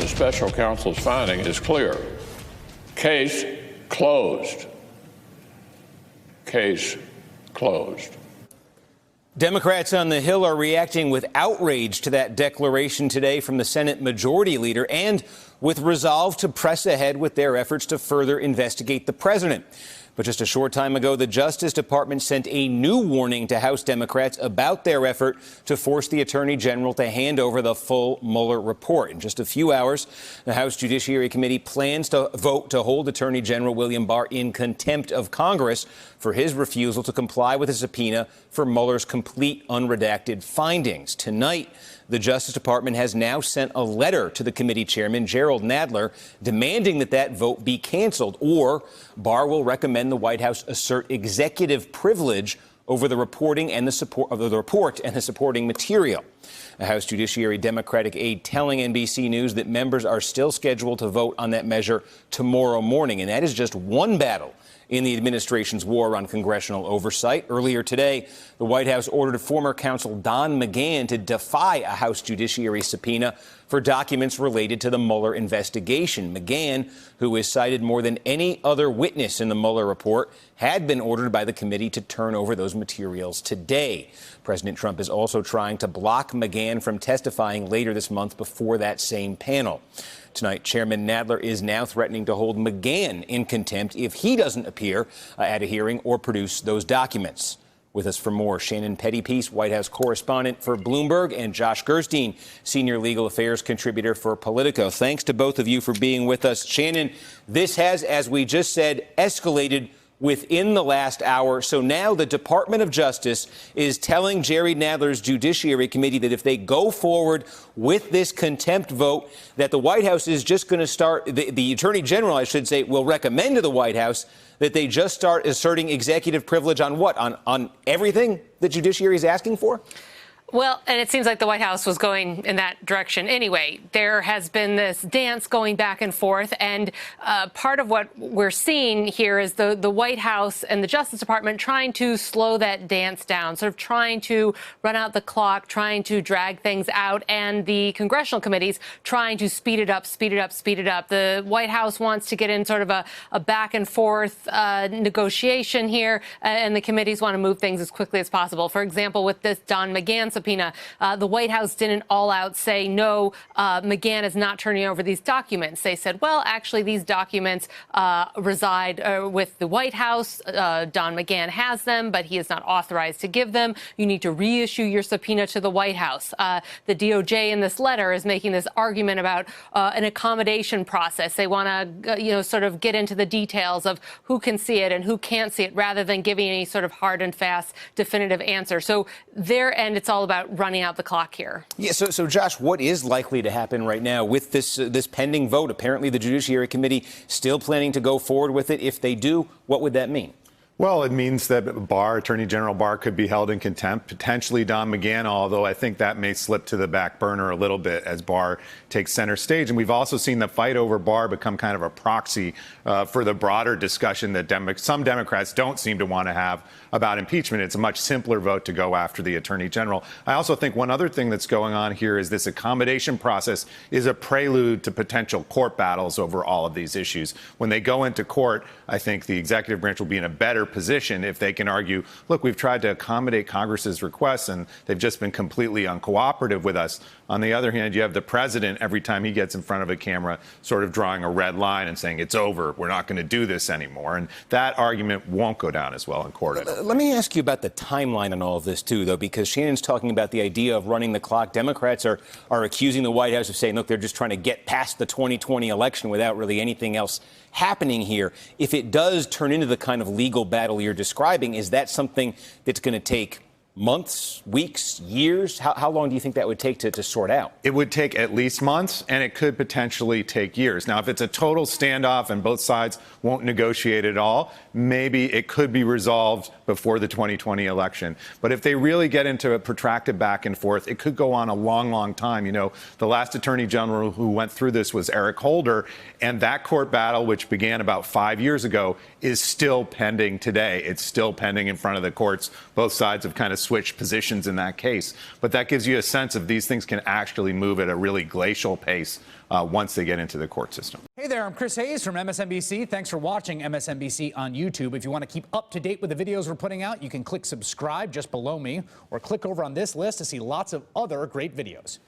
the special counsel's finding is clear. Case closed. Case closed. Democrats on the Hill are reacting with outrage to that declaration today from the Senate Majority Leader and with resolve to press ahead with their efforts to further investigate the president. But just a short time ago, the Justice Department sent a new warning to House Democrats about their effort to force the Attorney General to hand over the full Mueller report. In just a few hours, the House Judiciary Committee plans to vote to hold Attorney General William Barr in contempt of Congress for his refusal to comply with a subpoena for Mueller's complete unredacted findings. Tonight, the Justice Department has now sent a letter to the committee chairman, Jerrold Nadler, demanding that vote be canceled, or Barr will recommend the White House assert executive privilege over the reporting and the support of the report and the supporting material. A House Judiciary Democratic aide telling NBC News that members are still scheduled to vote on that measure tomorrow morning, and that is just one battle in the administration's war on congressional oversight. Earlier today, the White House ordered former counsel Don McGahn to defy a House Judiciary subpoena for documents related to the Mueller investigation. McGahn, who is cited more than any other witness in the Mueller report, had been ordered by the committee to turn over those materials today. President Trump is also trying to block McGahn from testifying later this month before that same panel. Tonight, Chairman Nadler is now threatening to hold McGahn in contempt if he doesn't appear at a hearing or produce those documents. With us for more, Shannon Pettypiece, White House correspondent for Bloomberg, and Josh Gerstein, senior legal affairs contributor for Politico. Thanks to both of you for being with us. Shannon, this has, as we just said, escalated within the last hour. So now the Department of Justice is telling Jerry Nadler's Judiciary Committee that if they go forward with this contempt vote, that the White House is just going to start, the Attorney General, I should say, will recommend to the White House that they just start asserting executive privilege on what? On everything the Judiciary is asking for? Well, and it seems like the White House was going in that direction anyway. There has been this dance going back and forth, and part of what we're seeing here is the White House and the Justice Department trying to slow that dance down, sort of trying to run out the clock, trying to drag things out, and the congressional committees trying to speed it up, speed it up, speed it up. The White House wants to get in sort of a back and forth negotiation here, and the committees want to move things as quickly as possible. For example, with this Don McGahn subpoena, the White House didn't all out say, no, McGahn is not turning over these documents. They said, well, actually, these documents reside with the White House. Don McGahn has them, but he is not authorized to give them. You need to reissue your subpoena to the White House. The DOJ in this letter is making this argument about an accommodation process. They want to, sort of get into the details of who can see it and who can't see it, rather than giving any sort of hard and fast definitive answer. So their end, it's all about running out the clock here. Yeah. So Josh, what is likely to happen right now with this pending vote? Apparently, the Judiciary Committee still planning to go forward with it. If they do, what would that mean? Well, it means that Attorney General Barr could be held in contempt, potentially Don McGahn, although I think that may slip to the back burner a little bit as Barr takes center stage. And we've also seen the fight over Barr become kind of a proxy for the broader discussion that some Democrats don't seem to want to have about impeachment. It's a much simpler vote to go after the Attorney General. I also think one other thing that's going on here is this accommodation process is a prelude to potential court battles over all of these issues. When they go into court, I think the executive branch will be in a better position if they can argue, look, we've tried to accommodate Congress's requests and they've just been completely uncooperative with us. On the other hand, you have the president, every time he gets in front of a camera, sort of drawing a red line and saying, it's over, we're not going to do this anymore. And that argument won't go down as well in court. Let me ask you about the timeline on all of this, too, though, because Shannon's talking about the idea of running the clock. Democrats are accusing the White House of saying, look, they're just trying to get past the 2020 election without really anything else happening here. If it does turn into the kind of legal battle you're describing, is that something that's going to take months, weeks, years? How long do you think that would take to sort out? It would take at least months, and it could potentially take years. Now, if it's a total standoff and both sides won't negotiate at all, maybe it could be resolved before the 2020 election. But if they really get into a protracted back and forth, it could go on a long, long time. You know, the last attorney general who went through this was Eric Holder, and that court battle, which began about 5 years ago, is still pending today. It's still pending in front of the courts. Both sides have kind of switched positions in that case. But that gives you a sense of these things can actually move at a really glacial pace once they get into the court system. Hey there, I'm Chris Hayes from MSNBC. Thanks for watching MSNBC on YouTube. If you want to keep up to date with the videos we're putting out, you can click subscribe just below me or click over on this list to see lots of other great videos.